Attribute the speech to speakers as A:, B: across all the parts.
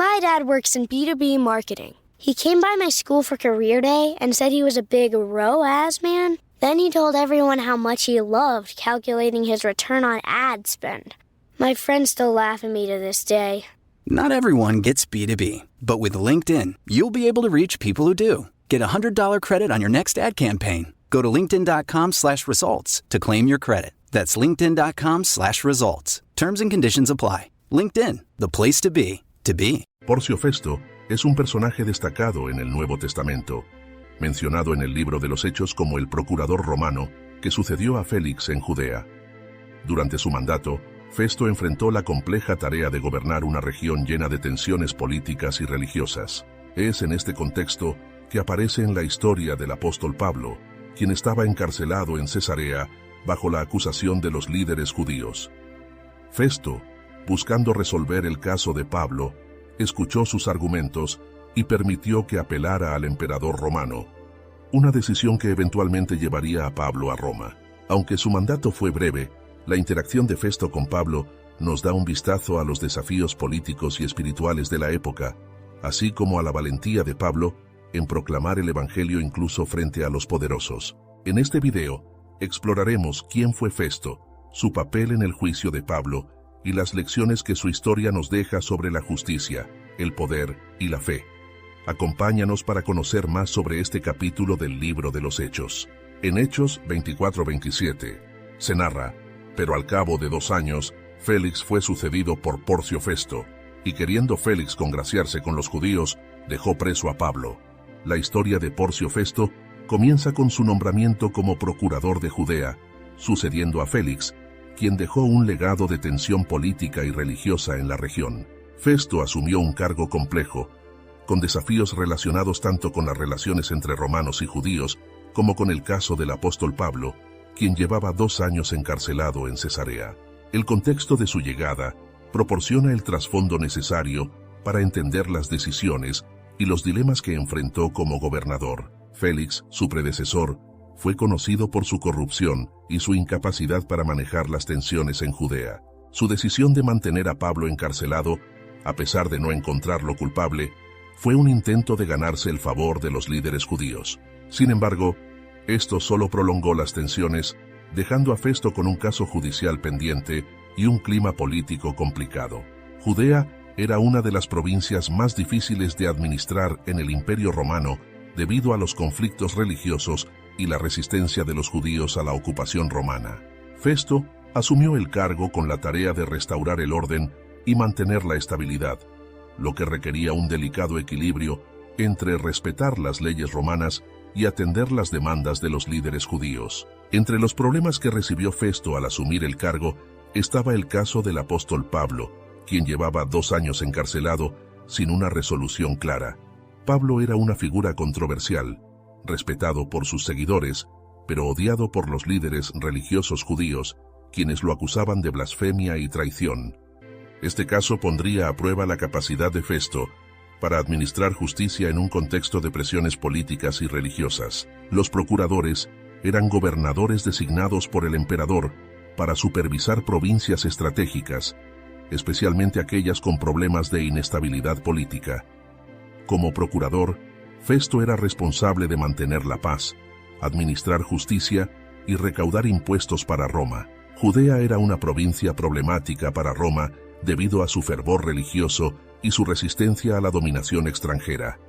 A: My dad works in B2B marketing. He came by my school for career day and said he was a big ROAS man. Then he told everyone how much he loved calculating his return on ad spend. My friends still laugh at me to this day.
B: Not everyone gets B2B, but with LinkedIn, you'll be able to reach people who do. Get a $100 credit on your next ad campaign. Go to linkedin.com/results to claim your credit. That's linkedin.com/results. Terms and conditions apply. LinkedIn, the place to be, to be.
C: Porcio Festo es un personaje destacado en el Nuevo Testamento, mencionado en el libro de los Hechos como el procurador romano que sucedió a Félix en Judea. Durante su mandato, Festo enfrentó la compleja tarea de gobernar una región llena de tensiones políticas y religiosas. Es en este contexto que aparece en la historia del apóstol Pablo, quien estaba encarcelado en Cesarea bajo la acusación de los líderes judíos. Festo, buscando resolver el caso de Pablo, escuchó sus argumentos y permitió que apelara al emperador romano, una decisión que eventualmente llevaría a Pablo a Roma. Aunque su mandato fue breve, la interacción de Festo con Pablo nos da un vistazo a los desafíos políticos y espirituales de la época, así como a la valentía de Pablo en proclamar el Evangelio incluso frente a los poderosos. En este video, exploraremos quién fue Festo, su papel en el juicio de Pablo y las lecciones que su historia nos deja sobre la justicia, el poder y la fe. Acompáñanos para conocer más sobre este capítulo del libro de los Hechos. En Hechos 24-27, se narra: pero al cabo de 2 años, Félix fue sucedido por Porcio Festo, y queriendo Félix congraciarse con los judíos, dejó preso a Pablo. La historia de Porcio Festo comienza con su nombramiento como procurador de Judea, sucediendo a Félix, quien dejó un legado de tensión política y religiosa en la región. Festo asumió un cargo complejo, con desafíos relacionados tanto con las relaciones entre romanos y judíos, como con el caso del apóstol Pablo, quien llevaba 2 años encarcelado en Cesarea. El contexto de su llegada proporciona el trasfondo necesario para entender las decisiones y los dilemas que enfrentó como gobernador. Félix, su predecesor, fue conocido por su corrupción y su incapacidad para manejar las tensiones en Judea. Su decisión de mantener a Pablo encarcelado, a pesar de no encontrarlo culpable, fue un intento de ganarse el favor de los líderes judíos. Sin embargo, esto solo prolongó las tensiones, dejando a Festo con un caso judicial pendiente y un clima político complicado. Judea era una de las provincias más difíciles de administrar en el Imperio Romano debido a los conflictos religiosos y la resistencia de los judíos a la ocupación romana. Festo asumió el cargo con la tarea de restaurar el orden y mantener la estabilidad, lo que requería un delicado equilibrio entre respetar las leyes romanas y atender las demandas de los líderes judíos. Entre los problemas que recibió Festo al asumir el cargo estaba el caso del apóstol Pablo, quien llevaba 2 años encarcelado sin una resolución clara. Pablo era una figura controversial, respetado por sus seguidores, pero odiado por los líderes religiosos judíos, quienes lo acusaban de blasfemia y traición. Este caso pondría a prueba la capacidad de Festo para administrar justicia en un contexto de presiones políticas y religiosas. Los procuradores eran gobernadores designados por el emperador para supervisar provincias estratégicas, especialmente aquellas con problemas de inestabilidad política. Como procurador, Festo era responsable de mantener la paz, administrar justicia y recaudar impuestos para Roma. Judea era una provincia problemática para Roma debido a su fervor religioso y su resistencia a la dominación extranjera.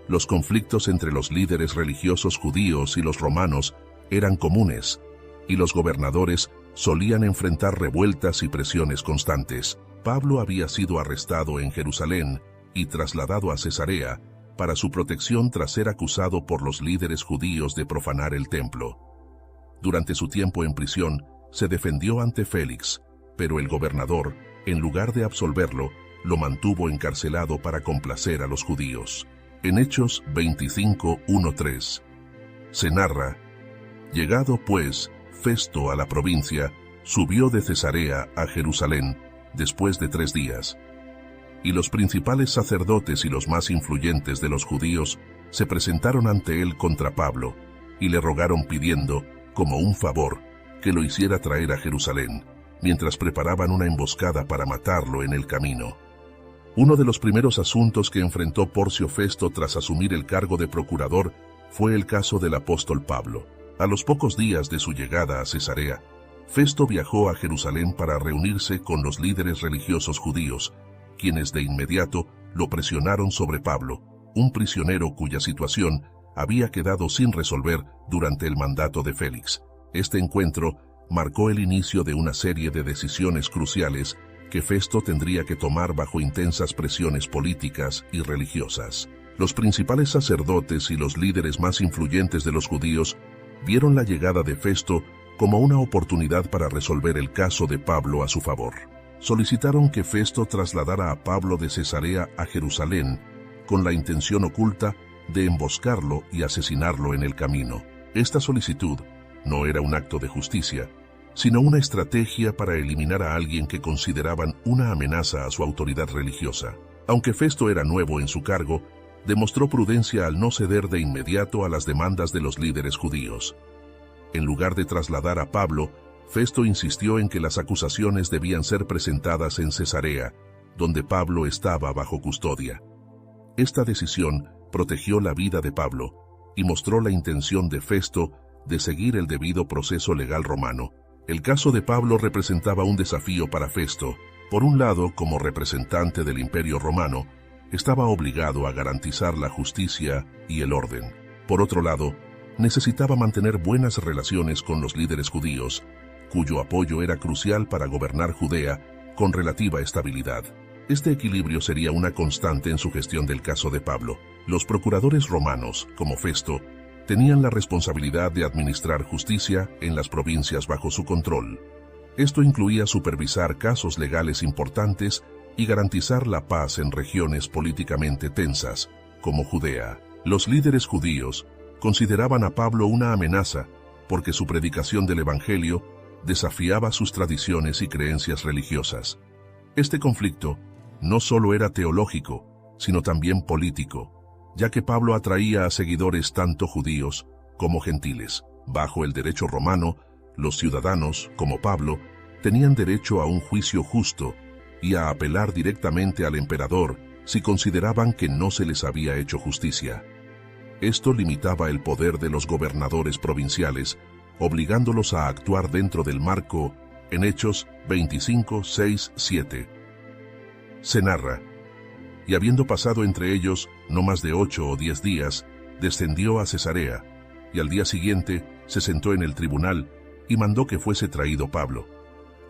C: Los conflictos entre los líderes religiosos judíos y los romanos eran comunes, y los gobernadores solían enfrentar revueltas y presiones constantes. Pablo había sido arrestado en Jerusalén y trasladado a Cesarea para su protección tras ser acusado por los líderes judíos de profanar el templo. Durante su tiempo en prisión, se defendió ante Félix, pero el gobernador, en lugar de absolverlo, lo mantuvo encarcelado para complacer a los judíos. En Hechos 25:1-3, se narra: llegado pues Festo a la provincia, subió de Cesarea a Jerusalén después de 3 días. Y los principales sacerdotes y los más influyentes de los judíos se presentaron ante él contra Pablo, y le rogaron pidiendo, como un favor, que lo hiciera traer a Jerusalén, mientras preparaban una emboscada para matarlo en el camino. Uno de los primeros asuntos que enfrentó Porcio Festo tras asumir el cargo de procurador fue el caso del apóstol Pablo. A los pocos días de su llegada a Cesarea, Festo viajó a Jerusalén para reunirse con los líderes religiosos judíos, quienes de inmediato lo presionaron sobre Pablo, un prisionero cuya situación había quedado sin resolver durante el mandato de Félix. Este encuentro marcó el inicio de una serie de decisiones cruciales que Festo tendría que tomar bajo intensas presiones políticas y religiosas. Los principales sacerdotes y los líderes más influyentes de los judíos vieron la llegada de Festo como una oportunidad para resolver el caso de Pablo a su favor. Solicitaron que Festo trasladara a Pablo de Cesarea a Jerusalén con la intención oculta de emboscarlo y asesinarlo en el camino. Esta solicitud no era un acto de justicia, sino una estrategia para eliminar a alguien que consideraban una amenaza a su autoridad religiosa. Aunque Festo era nuevo en su cargo, demostró prudencia al no ceder de inmediato a las demandas de los líderes judíos. En lugar de trasladar a Pablo, Festo insistió en que las acusaciones debían ser presentadas en Cesarea, donde Pablo estaba bajo custodia. Esta decisión protegió la vida de Pablo y mostró la intención de Festo de seguir el debido proceso legal romano. El caso de Pablo representaba un desafío para Festo. Por un lado, como representante del Imperio Romano, estaba obligado a garantizar la justicia y el orden. Por otro lado, necesitaba mantener buenas relaciones con los líderes judíos, cuyo apoyo era crucial para gobernar Judea con relativa estabilidad. Este equilibrio sería una constante en su gestión del caso de Pablo. Los procuradores romanos, como Festo, tenían la responsabilidad de administrar justicia en las provincias bajo su control. Esto incluía supervisar casos legales importantes y garantizar la paz en regiones políticamente tensas, como Judea. Los líderes judíos consideraban a Pablo una amenaza porque su predicación del Evangelio desafiaba sus tradiciones y creencias religiosas. Este conflicto no solo era teológico, sino también político, ya que Pablo atraía a seguidores tanto judíos como gentiles. Bajo el derecho romano, los ciudadanos, como Pablo, tenían derecho a un juicio justo y a apelar directamente al emperador si consideraban que no se les había hecho justicia. Esto limitaba el poder de los gobernadores provinciales, obligándolos a actuar dentro del marco en Hechos 25, 6, 7. Se narra: y habiendo pasado entre ellos no más de 8 o 10 días, descendió a Cesarea, y al día siguiente se sentó en el tribunal y mandó que fuese traído Pablo.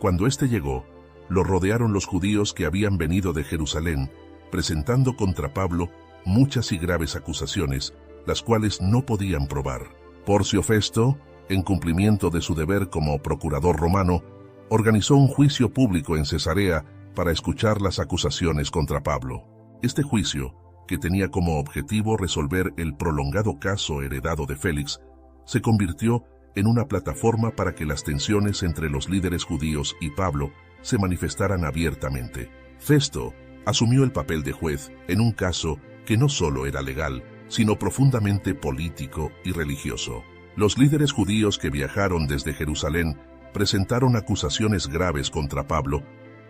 C: Cuando éste llegó, lo rodearon los judíos que habían venido de Jerusalén, presentando contra Pablo muchas y graves acusaciones, las cuales no podían probar. Porcio Festo, en cumplimiento de su deber como procurador romano, organizó un juicio público en Cesarea para escuchar las acusaciones contra Pablo. Este juicio, que tenía como objetivo resolver el prolongado caso heredado de Félix, se convirtió en una plataforma para que las tensiones entre los líderes judíos y Pablo se manifestaran abiertamente. Festo asumió el papel de juez en un caso que no solo era legal, sino profundamente político y religioso. Los líderes judíos que viajaron desde Jerusalén presentaron acusaciones graves contra Pablo,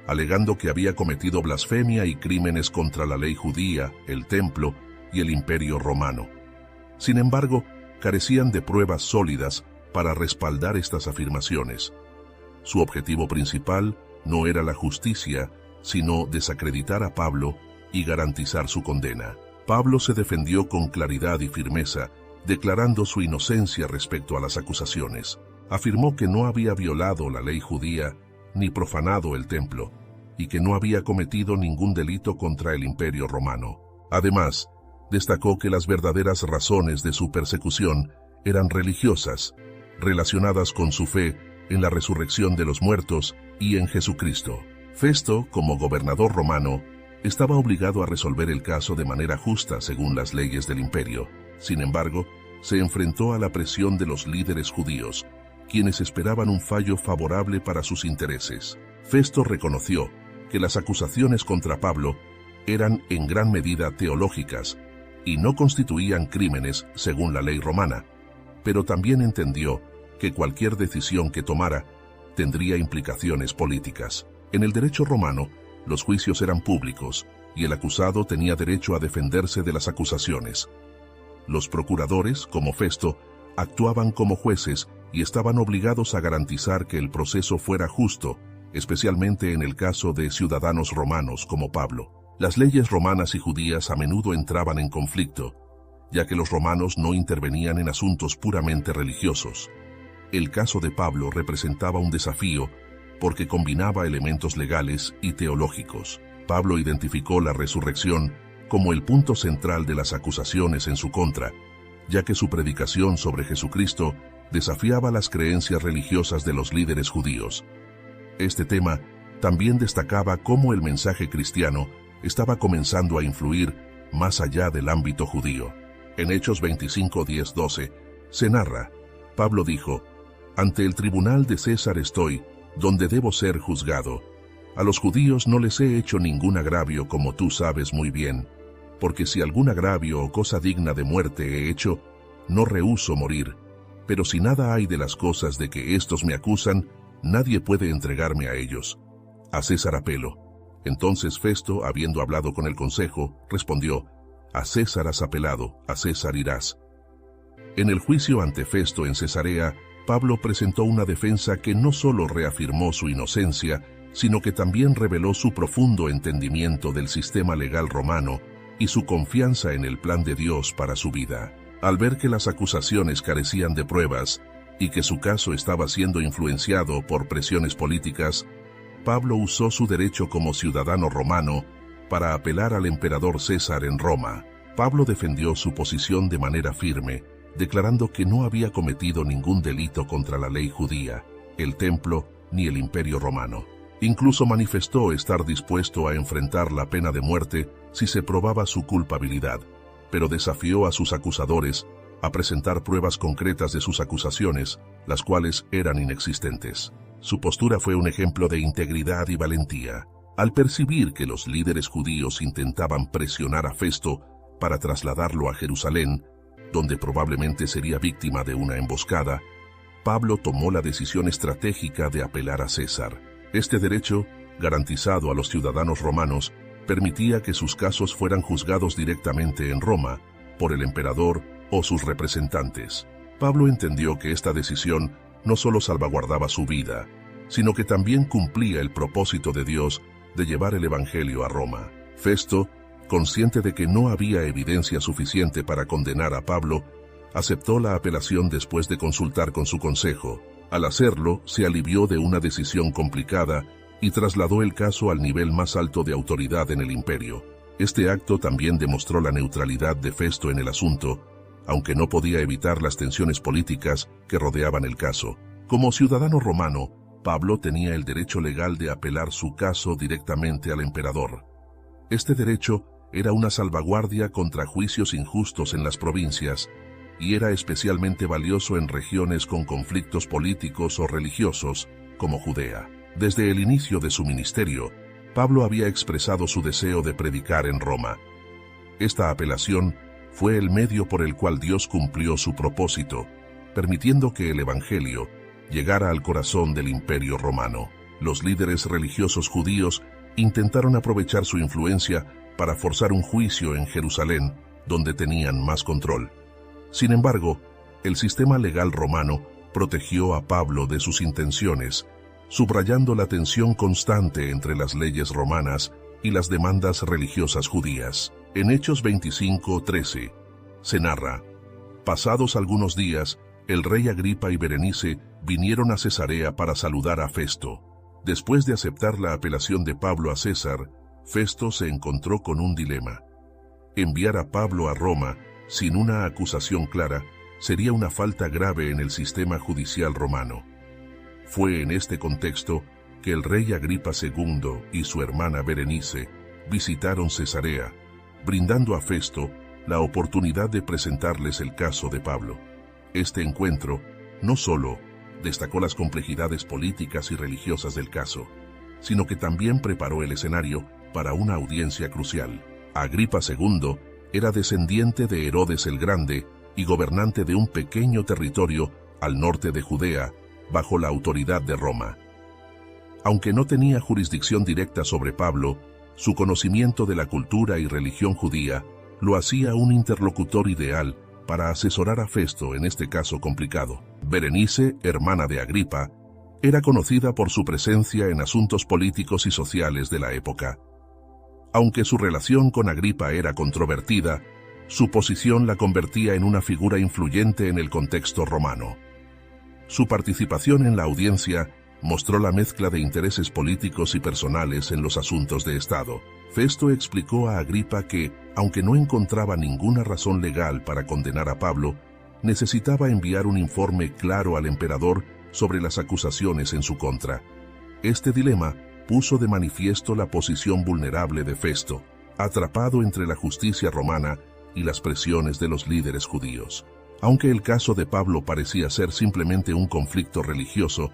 C: alegando que había cometido blasfemia y crímenes contra la ley judía, el templo y el imperio romano. Sin embargo, carecían de pruebas sólidas para respaldar estas afirmaciones. Su objetivo principal no era la justicia, sino desacreditar a Pablo y garantizar su condena. Pablo se defendió con claridad y firmeza, declarando su inocencia respecto a las acusaciones. Afirmó que no había violado la ley judía ni profanado el templo, y que no había cometido ningún delito contra el imperio romano. Además, destacó que las verdaderas razones de su persecución eran religiosas, relacionadas con su fe en la resurrección de los muertos y en Jesucristo. Festo, como gobernador romano, estaba obligado a resolver el caso de manera justa según las leyes del imperio. Sin embargo, se enfrentó a la presión de los líderes judíos, quienes esperaban un fallo favorable para sus intereses. Festo reconoció que las acusaciones contra Pablo eran en gran medida teológicas y no constituían crímenes según la ley romana, pero también entendió que cualquier decisión que tomara tendría implicaciones políticas. En el derecho romano, los juicios eran públicos y el acusado tenía derecho a defenderse de las acusaciones. Los procuradores, como Festo, actuaban como jueces y estaban obligados a garantizar que el proceso fuera justo, especialmente en el caso de ciudadanos romanos como Pablo. Las leyes romanas y judías a menudo entraban en conflicto, ya que los romanos no intervenían en asuntos puramente religiosos. El caso de Pablo representaba un desafío porque combinaba elementos legales y teológicos. Pablo identificó la resurrección como el punto central de las acusaciones en su contra, ya que su predicación sobre Jesucristo desafiaba las creencias religiosas de los líderes judíos. Este tema también destacaba cómo el mensaje cristiano estaba comenzando a influir más allá del ámbito judío. En Hechos 25, 10, 12, se narra: Pablo dijo: «Ante el tribunal de César estoy, donde debo ser juzgado. A los judíos no les he hecho ningún agravio, como tú sabes muy bien, porque si algún agravio o cosa digna de muerte he hecho, no rehúso morir. Pero si nada hay de las cosas de que éstos me acusan, nadie puede entregarme a ellos. A César apelo». Entonces Festo, habiendo hablado con el consejo, respondió: «A César has apelado, a César irás». En el juicio ante Festo en Cesarea, Pablo presentó una defensa que no solo reafirmó su inocencia, sino que también reveló su profundo entendimiento del sistema legal romano y su confianza en el plan de Dios para su vida. Al ver que las acusaciones carecían de pruebas y que su caso estaba siendo influenciado por presiones políticas, Pablo usó su derecho como ciudadano romano para apelar al emperador César en Roma. Pablo defendió su posición de manera firme, declarando que no había cometido ningún delito contra la ley judía, el templo ni el imperio romano. Incluso manifestó estar dispuesto a enfrentar la pena de muerte si se probaba su culpabilidad, pero desafió a sus acusadores a presentar pruebas concretas de sus acusaciones, las cuales eran inexistentes. Su postura fue un ejemplo de integridad y valentía. Al percibir que los líderes judíos intentaban presionar a Festo para trasladarlo a Jerusalén, donde probablemente sería víctima de una emboscada, Pablo tomó la decisión estratégica de apelar a César. Este derecho, garantizado a los ciudadanos romanos, permitía que sus casos fueran juzgados directamente en Roma, por el emperador o sus representantes. Pablo entendió que esta decisión no solo salvaguardaba su vida, sino que también cumplía el propósito de Dios de llevar el Evangelio a Roma. Festo, consciente de que no había evidencia suficiente para condenar a Pablo, aceptó la apelación después de consultar con su consejo. Al hacerlo, se alivió de una decisión complicada y trasladó el caso al nivel más alto de autoridad en el imperio. Este acto también demostró la neutralidad de Festo en el asunto, aunque no podía evitar las tensiones políticas que rodeaban el caso. Como ciudadano romano, Pablo tenía el derecho legal de apelar su caso directamente al emperador. Este derecho era una salvaguardia contra juicios injustos en las provincias, y era especialmente valioso en regiones con conflictos políticos o religiosos, como Judea. Desde el inicio de su ministerio, Pablo había expresado su deseo de predicar en Roma. Esta apelación fue el medio por el cual Dios cumplió su propósito, permitiendo que el Evangelio llegara al corazón del Imperio Romano. Los líderes religiosos judíos intentaron aprovechar su influencia para forzar un juicio en Jerusalén, donde tenían más control. Sin embargo, el sistema legal romano protegió a Pablo de sus intenciones, subrayando la tensión constante entre las leyes romanas y las demandas religiosas judías. En Hechos 25:13 se narra: pasados algunos días, el rey Agripa y Berenice vinieron a Cesarea para saludar a Festo. Después de aceptar la apelación de Pablo a César, Festo se encontró con un dilema. Enviar a Pablo a Roma sin una acusación clara sería una falta grave en el sistema judicial romano. Fue en este contexto que el rey Agripa II y su hermana Berenice visitaron Cesarea, brindando a Festo la oportunidad de presentarles el caso de Pablo. Este encuentro no solo destacó las complejidades políticas y religiosas del caso, sino que también preparó el escenario para una audiencia crucial. Agripa II era descendiente de Herodes el Grande y gobernante de un pequeño territorio al norte de Judea, bajo la autoridad de Roma. Aunque no tenía jurisdicción directa sobre Pablo, Su conocimiento de la cultura y religión judía lo hacía un interlocutor ideal para asesorar a Festo en este caso complicado. Berenice, hermana de Agripa, era conocida por su presencia en asuntos políticos y sociales de la época. Aunque su relación con Agripa era controvertida, su posición la convertía en una figura influyente en el contexto romano. Su participación en la audiencia mostró la mezcla de intereses políticos y personales en los asuntos de Estado. Festo explicó a Agripa que, aunque no encontraba ninguna razón legal para condenar a Pablo, necesitaba enviar un informe claro al emperador sobre las acusaciones en su contra. Este dilema puso de manifiesto la posición vulnerable de Festo, atrapado entre la justicia romana y las presiones de los líderes judíos. Aunque el caso de Pablo parecía ser simplemente un conflicto religioso,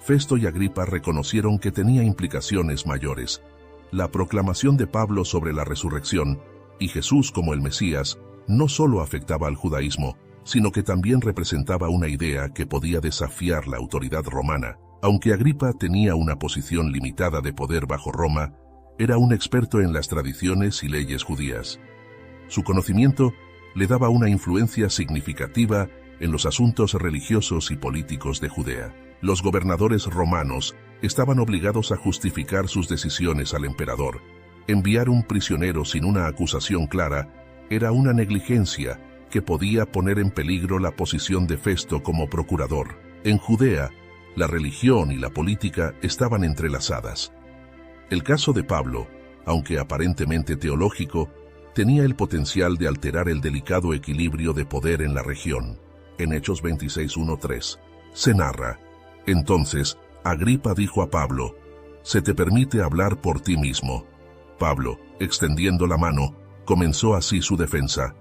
C: Festo y Agripa reconocieron que tenía implicaciones mayores. La proclamación de Pablo sobre la resurrección y Jesús como el Mesías no solo afectaba al judaísmo, sino que también representaba una idea que podía desafiar la autoridad romana. Aunque Agripa tenía una posición limitada de poder bajo Roma, era un experto en las tradiciones y leyes judías. Su conocimiento le daba una influencia significativa en los asuntos religiosos y políticos de Judea. Los gobernadores romanos estaban obligados a justificar sus decisiones al emperador. Enviar un prisionero sin una acusación clara era una negligencia que podía poner en peligro la posición de Festo como procurador. En Judea, la religión y la política estaban entrelazadas. El caso de Pablo, aunque aparentemente teológico, tenía el potencial de alterar el delicado equilibrio de poder en la región. En Hechos 26:1-3, se narra: entonces, Agripa dijo a Pablo: «Se te permite hablar por ti mismo». Pablo, extendiendo la mano, comenzó así su defensa: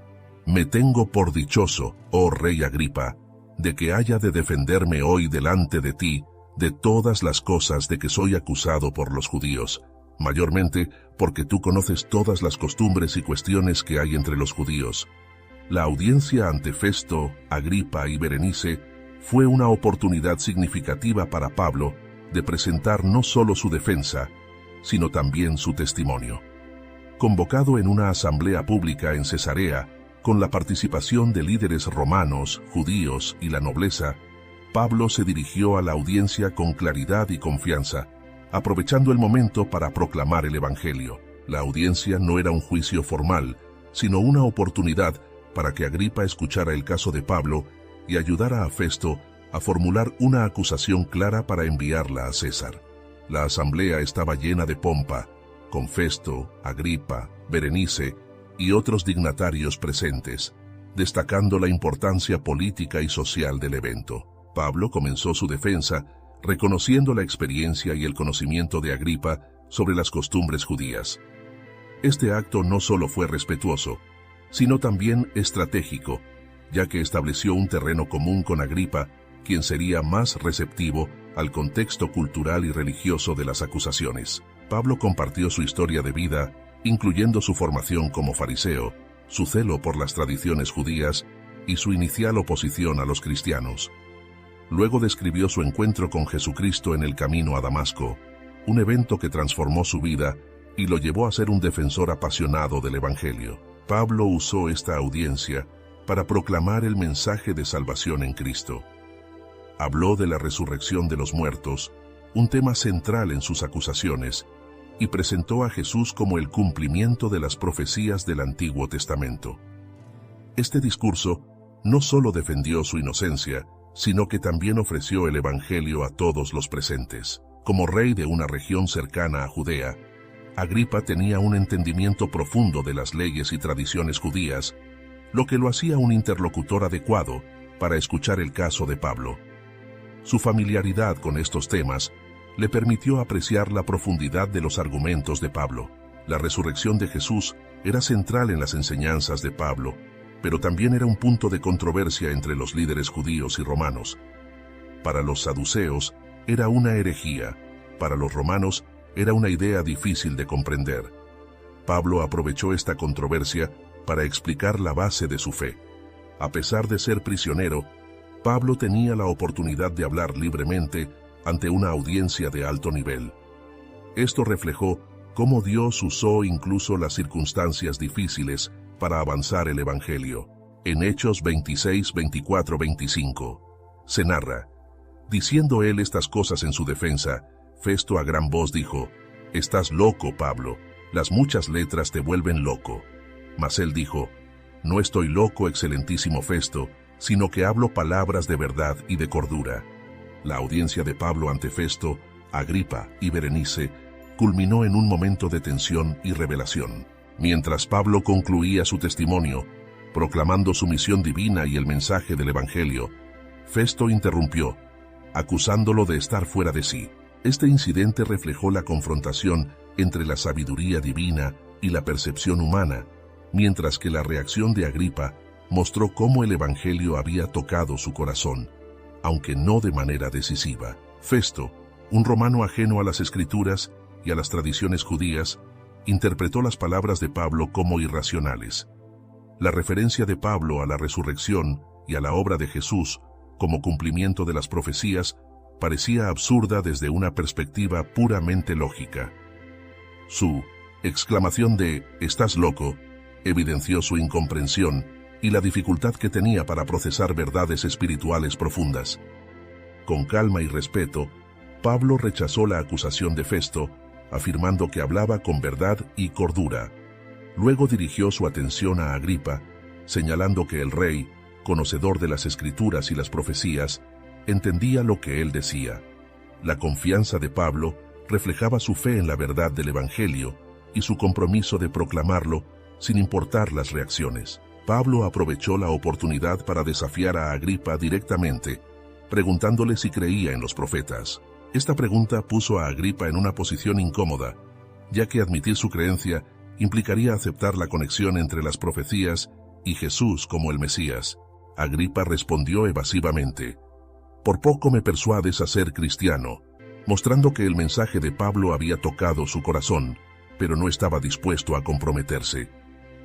C: «Me tengo por dichoso, oh rey Agripa, de que haya de defenderme hoy delante de ti de todas las cosas de que soy acusado por los judíos, mayormente porque tú conoces todas las costumbres y cuestiones que hay entre los judíos». La audiencia ante Festo, Agripa y Berenice fue una oportunidad significativa para Pablo de presentar no solo su defensa, sino también su testimonio. Convocado en una asamblea pública en Cesarea, con la participación de líderes romanos, judíos y la nobleza, Pablo se dirigió a la audiencia con claridad y confianza, aprovechando el momento para proclamar el Evangelio. La audiencia no era un juicio formal, sino una oportunidad para que Agripa escuchara el caso de Pablo y ayudara a Festo a formular una acusación clara para enviarla a César. La asamblea estaba llena de pompa, con Festo, Agripa, Berenice y otros dignatarios presentes, destacando la importancia política y social del evento. Pablo comenzó su defensa reconociendo la experiencia y el conocimiento de Agripa sobre las costumbres judías. Este acto no solo fue respetuoso, sino también estratégico, ya que estableció un terreno común con Agripa, quien sería más receptivo al contexto cultural y religioso de las acusaciones. Pablo compartió su historia de vida, incluyendo su formación como fariseo, su celo por las tradiciones judías y su inicial oposición a los cristianos. Luego describió su encuentro con Jesucristo en el camino a Damasco, un evento que transformó su vida y lo llevó a ser un defensor apasionado del Evangelio. Pablo usó esta audiencia para proclamar el mensaje de salvación en Cristo. Habló de la resurrección de los muertos, un tema central en sus acusaciones, y presentó a Jesús como el cumplimiento de las profecías del Antiguo Testamento. Este discurso no solo defendió su inocencia, sino que también ofreció el Evangelio a todos los presentes. Como rey de una región cercana a Judea, Agripa tenía un entendimiento profundo de las leyes y tradiciones judías, lo que lo hacía un interlocutor adecuado para escuchar el caso de Pablo. Su familiaridad con estos temas le permitió apreciar la profundidad de los argumentos de Pablo. La resurrección de Jesús era central en las enseñanzas de Pablo, pero también era un punto de controversia entre los líderes judíos y romanos. Para los saduceos era una herejía, para los romanos era una idea difícil de comprender. Pablo aprovechó esta controversia para explicar la base de su fe. A pesar de ser prisionero, Pablo tenía la oportunidad de hablar libremente ante una audiencia de alto nivel. Esto reflejó cómo Dios usó incluso las circunstancias difíciles para avanzar el Evangelio. En Hechos 26, 24, 25, se narra: diciendo él estas cosas en su defensa, Festo a gran voz dijo: «Estás loco, Pablo, las muchas letras te vuelven loco». Mas él dijo: «No estoy loco, excelentísimo Festo, sino que hablo palabras de verdad y de cordura». La audiencia de Pablo ante Festo, Agripa y Berenice culminó en un momento de tensión y revelación. Mientras Pablo concluía su testimonio, proclamando su misión divina y el mensaje del Evangelio, Festo interrumpió, acusándolo de estar fuera de sí. Este incidente reflejó la confrontación entre la sabiduría divina y la percepción humana, mientras que la reacción de Agripa mostró cómo el Evangelio había tocado su corazón, aunque no de manera decisiva. Festo, un romano ajeno a las Escrituras y a las tradiciones judías, interpretó las palabras de Pablo como irracionales. La referencia de Pablo a la resurrección y a la obra de Jesús como cumplimiento de las profecías parecía absurda desde una perspectiva puramente lógica. Su exclamación de «estás loco» evidenció su incomprensión y la dificultad que tenía para procesar verdades espirituales profundas. Con calma y respeto, Pablo rechazó la acusación de Festo, afirmando que hablaba con verdad y cordura. Luego dirigió su atención a Agripa, señalando que el rey, conocedor de las Escrituras y las profecías, entendía lo que él decía. La confianza de Pablo reflejaba su fe en la verdad del Evangelio y su compromiso de proclamarlo sin importar las reacciones. Pablo aprovechó la oportunidad para desafiar a Agripa directamente, preguntándole si creía en los profetas. Esta pregunta puso a Agripa en una posición incómoda, ya que admitir su creencia implicaría aceptar la conexión entre las profecías y Jesús como el Mesías. Agripa respondió evasivamente: «Por poco me persuades a ser cristiano», mostrando que el mensaje de Pablo había tocado su corazón, pero no estaba dispuesto a comprometerse.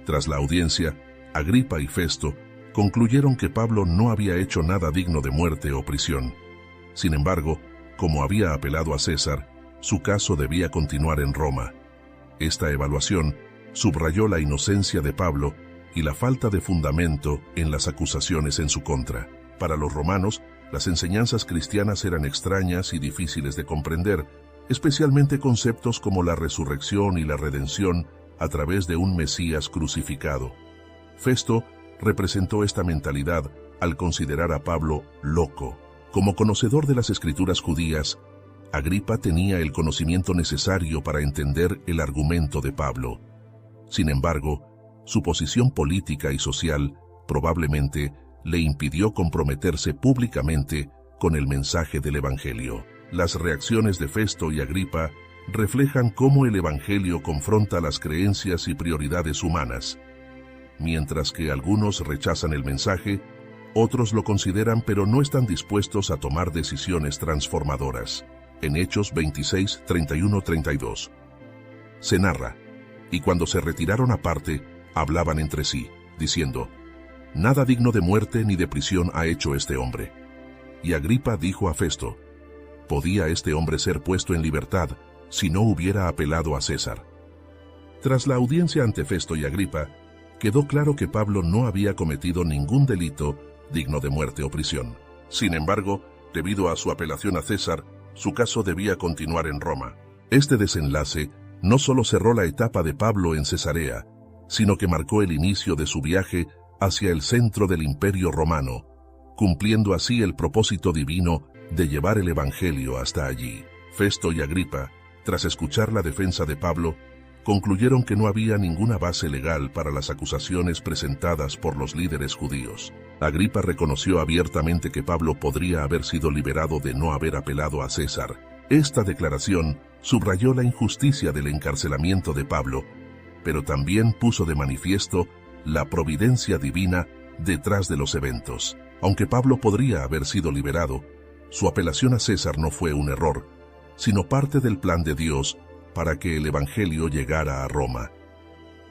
C: Tras la audiencia, Agripa y Festo concluyeron que Pablo no había hecho nada digno de muerte o prisión. Sin embargo, como había apelado a César, su caso debía continuar en Roma. Esta evaluación subrayó la inocencia de Pablo y la falta de fundamento en las acusaciones en su contra. Para los romanos, las enseñanzas cristianas eran extrañas y difíciles de comprender, especialmente conceptos como la resurrección y la redención a través de un Mesías crucificado. Festo representó esta mentalidad al considerar a Pablo loco. Como conocedor de las Escrituras judías, Agripa tenía el conocimiento necesario para entender el argumento de Pablo. Sin embargo, su posición política y social probablemente le impidió comprometerse públicamente con el mensaje del Evangelio. Las reacciones de Festo y Agripa reflejan cómo el Evangelio confronta las creencias y prioridades humanas. Mientras que algunos rechazan el mensaje, otros lo consideran pero no están dispuestos a tomar decisiones transformadoras. En Hechos 26, 31-32. Se narra: «Y cuando se retiraron aparte, hablaban entre sí, diciendo: Nada digno de muerte ni de prisión ha hecho este hombre». Y Agripa dijo a Festo: «¿Podía este hombre ser puesto en libertad si no hubiera apelado a César?». Tras la audiencia ante Festo y Agripa, quedó claro que Pablo no había cometido ningún delito digno de muerte o prisión. Sin embargo, debido a su apelación a César, su caso debía continuar en Roma. Este desenlace no solo cerró la etapa de Pablo en Cesarea, sino que marcó el inicio de su viaje hacia el centro del Imperio Romano, cumpliendo así el propósito divino de llevar el Evangelio hasta allí. Festo y Agripa, tras escuchar la defensa de Pablo, concluyeron que no había ninguna base legal para las acusaciones presentadas por los líderes judíos. Agripa reconoció abiertamente que Pablo podría haber sido liberado de no haber apelado a César. Esta declaración subrayó la injusticia del encarcelamiento de Pablo, pero también puso de manifiesto la providencia divina detrás de los eventos. Aunque Pablo podría haber sido liberado, su apelación a César no fue un error, sino parte del plan de Dios para que el Evangelio llegara a Roma.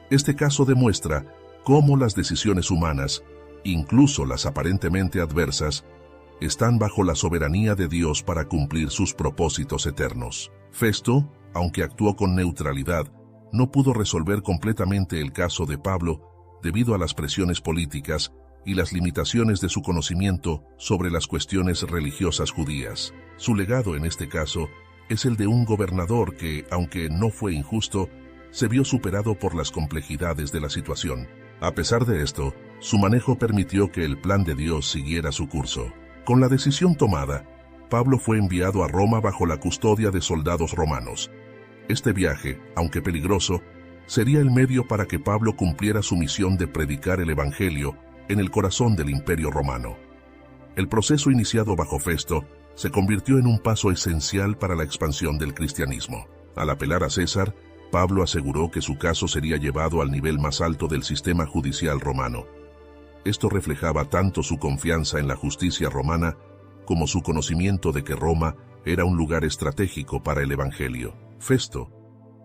C: Este caso demuestra cómo las decisiones humanas, incluso las aparentemente adversas, están bajo la soberanía de Dios para cumplir sus propósitos eternos. Festo, aunque actuó con neutralidad, no pudo resolver completamente el caso de Pablo debido a las presiones políticas y las limitaciones de su conocimiento sobre las cuestiones religiosas judías. Su legado en este caso es el de un gobernador que, aunque no fue injusto, se vio superado por las complejidades de la situación. A pesar de esto, su manejo permitió que el plan de Dios siguiera su curso. Con la decisión tomada, Pablo fue enviado a Roma bajo la custodia de soldados romanos. Este viaje, aunque peligroso, sería el medio para que Pablo cumpliera su misión de predicar el Evangelio en el corazón del Imperio Romano. El proceso iniciado bajo Festo se convirtió en un paso esencial para la expansión del cristianismo. Al apelar a César, Pablo aseguró que su caso sería llevado al nivel más alto del sistema judicial romano. Esto reflejaba tanto su confianza en la justicia romana como su conocimiento de que Roma era un lugar estratégico para el Evangelio. Festo,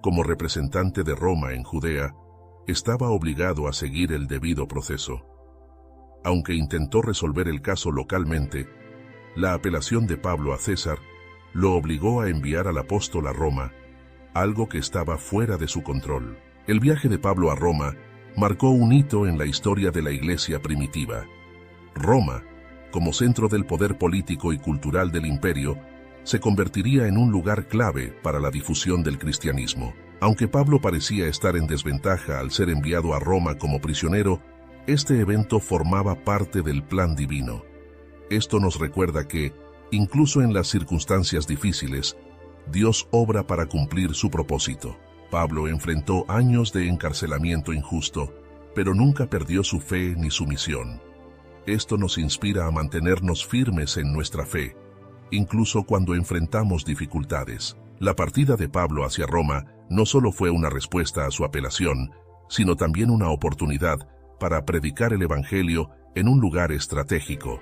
C: como representante de Roma en Judea, estaba obligado a seguir el debido proceso. Aunque intentó resolver el caso localmente, la apelación de Pablo a César lo obligó a enviar al apóstol a Roma, algo que estaba fuera de su control. El viaje de Pablo a Roma marcó un hito en la historia de la Iglesia primitiva. Roma, como centro del poder político y cultural del imperio, se convertiría en un lugar clave para la difusión del cristianismo. Aunque Pablo parecía estar en desventaja al ser enviado a Roma como prisionero, este evento formaba parte del plan divino. Esto nos recuerda que, incluso en las circunstancias difíciles, Dios obra para cumplir su propósito. Pablo enfrentó años de encarcelamiento injusto, pero nunca perdió su fe ni su misión. Esto nos inspira a mantenernos firmes en nuestra fe, incluso cuando enfrentamos dificultades. La partida de Pablo hacia Roma no solo fue una respuesta a su apelación, sino también una oportunidad para predicar el Evangelio en un lugar estratégico.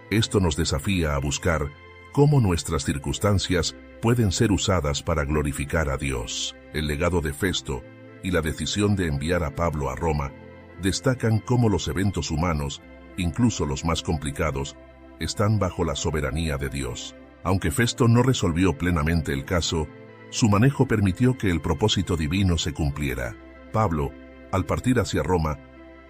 C: Esto nos desafía a buscar cómo nuestras circunstancias pueden ser usadas para glorificar a Dios. El legado de Festo y la decisión de enviar a Pablo a Roma destacan cómo los eventos humanos, incluso los más complicados, están bajo la soberanía de Dios. Aunque Festo no resolvió plenamente el caso, su manejo permitió que el propósito divino se cumpliera. Pablo, al partir hacia Roma,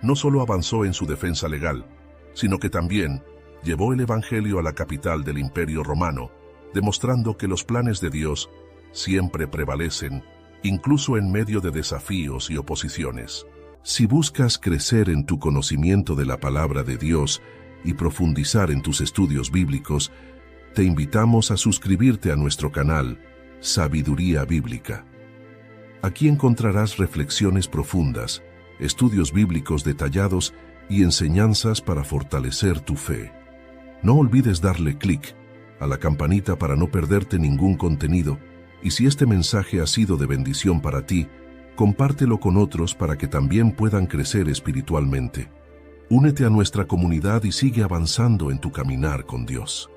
C: no solo avanzó en su defensa legal, sino que también llevó el Evangelio a la capital del Imperio Romano, demostrando que los planes de Dios siempre prevalecen, incluso en medio de desafíos y oposiciones. Si buscas crecer en tu conocimiento de la palabra de Dios y profundizar en tus estudios bíblicos, te invitamos a suscribirte a nuestro canal Sabiduría Bíblica. Aquí encontrarás reflexiones profundas, estudios bíblicos detallados y enseñanzas para fortalecer tu fe. No olvides darle clic a la campanita para no perderte ningún contenido, y si este mensaje ha sido de bendición para ti, compártelo con otros para que también puedan crecer espiritualmente. Únete a nuestra comunidad y sigue avanzando en tu caminar con Dios.